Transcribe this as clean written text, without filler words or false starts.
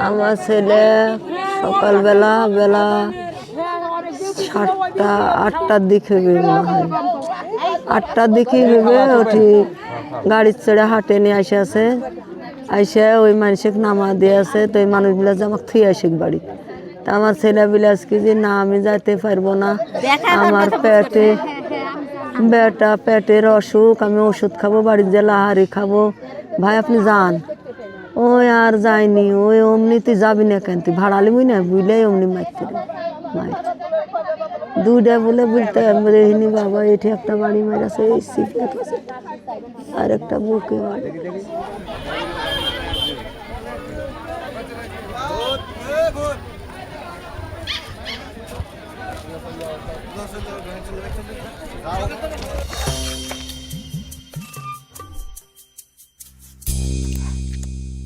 আমার ছেলে সকালবেলা বেলা 7টা 8টার দিকে মনে হয় 8টার দিকে ভেবে উঠি গাড়ির চড়ে হাটে নিয়ে আসে আইসে ওই মানুষকে নামা দিয়ে আছে তো ওই মানুষগুলো যে আমাকে থুয়ে আসে বাড়ি তা আমার ছেলে বলে আজকে যে না আমি যাইতে পারবো না আমার পেটের অসুখ আমি ওষুধ খাবো বাড়ির যে লাহারি খাবো ভাই আপনি যান ওই আর যায়নি ওই অমনি তুই যাবি না কেন তুই ভাড়ালি মুই না বুঝলে অমনি মারতে মার দুইটা বলে বুঝতে রেহিনি বাবা এটি একটা বাড়ি মারাছে এই সিটে আর একটা বুকে বাড়ি